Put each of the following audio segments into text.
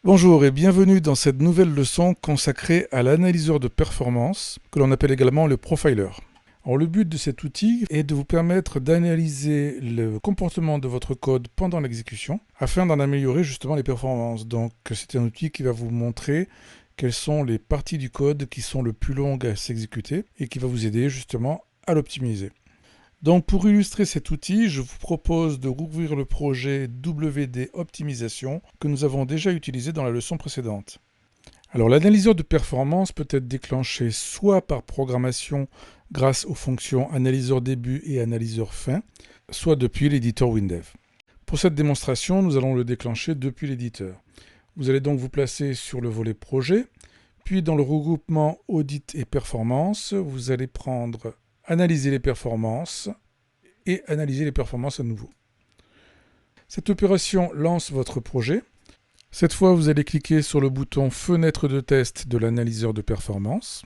Bonjour et bienvenue dans cette nouvelle leçon consacrée à l'analyseur de performance, que l'on appelle également le profiler. Alors, le but de cet outil est de vous permettre d'analyser le comportement de votre code pendant l'exécution afin d'en améliorer justement les performances. Donc c'est un outil qui va vous montrer quelles sont les parties du code qui sont le plus longues à s'exécuter et qui va vous aider justement à l'optimiser. Donc pour illustrer cet outil, je vous propose de rouvrir le projet WD Optimisation que nous avons déjà utilisé dans la leçon précédente. Alors l'analyseur de performance peut être déclenché soit par programmation grâce aux fonctions analyseur début et analyseur fin, soit depuis l'éditeur WinDev. Pour cette démonstration, nous allons le déclencher depuis l'éditeur. Vous allez donc vous placer sur le volet projet, puis dans le regroupement audit et performance, vous allez prendre analyser les performances et analyser les performances à nouveau. Cette opération lance votre projet. Cette fois, vous allez cliquer sur le bouton Fenêtre de test de l'analyseur de performance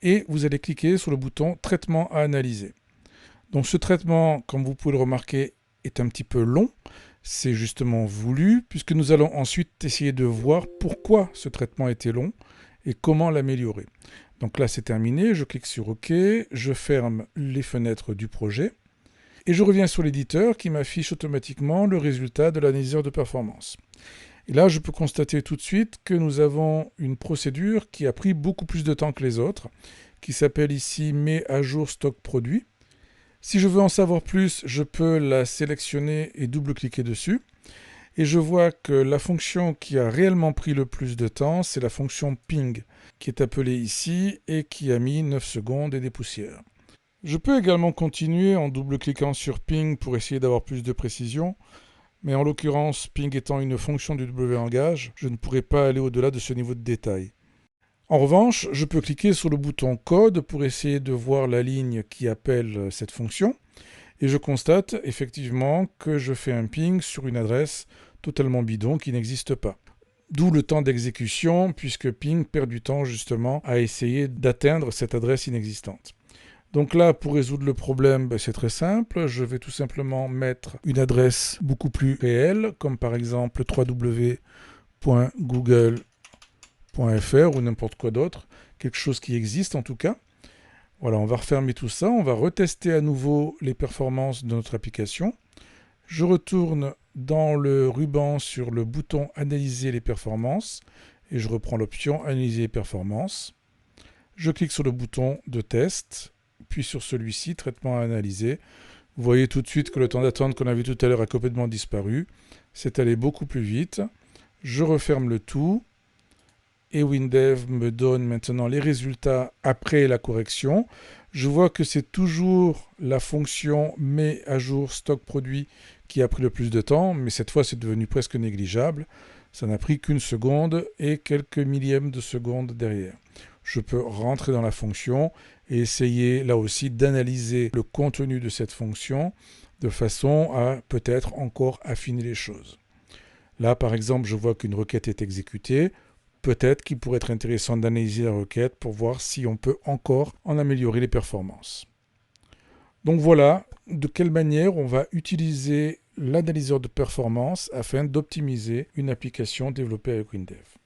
et vous allez cliquer sur le bouton Traitement à analyser. Donc ce traitement, comme vous pouvez le remarquer, est un petit peu long. C'est justement voulu puisque nous allons ensuite essayer de voir pourquoi ce traitement était long et comment l'améliorer. Donc là, c'est terminé. Je clique sur OK. Je ferme les fenêtres du projet. Et je reviens sur l'éditeur qui m'affiche automatiquement le résultat de l'analyseur de performance. Et là, je peux constater tout de suite que nous avons une procédure qui a pris beaucoup plus de temps que les autres, qui s'appelle ici Met à jour stock produit. Si je veux en savoir plus, je peux la sélectionner et double-cliquer dessus. Et je vois que la fonction qui a réellement pris le plus de temps, c'est la fonction ping, qui est appelée ici et qui a mis 9 secondes et des poussières. Je peux également continuer en double-cliquant sur ping pour essayer d'avoir plus de précision, mais en l'occurrence, ping étant une fonction du W-langage, je ne pourrai pas aller au-delà de ce niveau de détail. En revanche, je peux cliquer sur le bouton code pour essayer de voir la ligne qui appelle cette fonction, et je constate effectivement que je fais un ping sur une adresse totalement bidon qui n'existe pas. D'où le temps d'exécution, puisque ping perd du temps justement à essayer d'atteindre cette adresse inexistante. Donc là, pour résoudre le problème, c'est très simple. Je vais tout simplement mettre une adresse beaucoup plus réelle, comme par exemple www.google.fr ou n'importe quoi d'autre, quelque chose qui existe en tout cas. Voilà, on va refermer tout ça, on va retester à nouveau les performances de notre application. Je retourne dans le ruban sur le bouton Analyser les performances et je reprends l'option Analyser les performances. Je clique sur le bouton de test, puis sur celui-ci, Traitement à analyser. Vous voyez tout de suite que le temps d'attente qu'on a vu tout à l'heure a complètement disparu. C'est allé beaucoup plus vite. Je referme le tout et WinDev me donne maintenant les résultats après la correction. Je vois que c'est toujours la fonction Met à jour stock produit qui a pris le plus de temps, mais cette fois c'est devenu presque négligeable. Ça n'a pris qu'une seconde et quelques millièmes de seconde derrière. Je peux rentrer dans la fonction et essayer là aussi d'analyser le contenu de cette fonction de façon à peut-être encore affiner les choses. Là par exemple, je vois qu'une requête est exécutée. Peut-être qu'il pourrait être intéressant d'analyser la requête pour voir si on peut encore en améliorer les performances. Donc voilà de quelle manière on va utiliser l'analyseur de performance afin d'optimiser une application développée avec WinDev.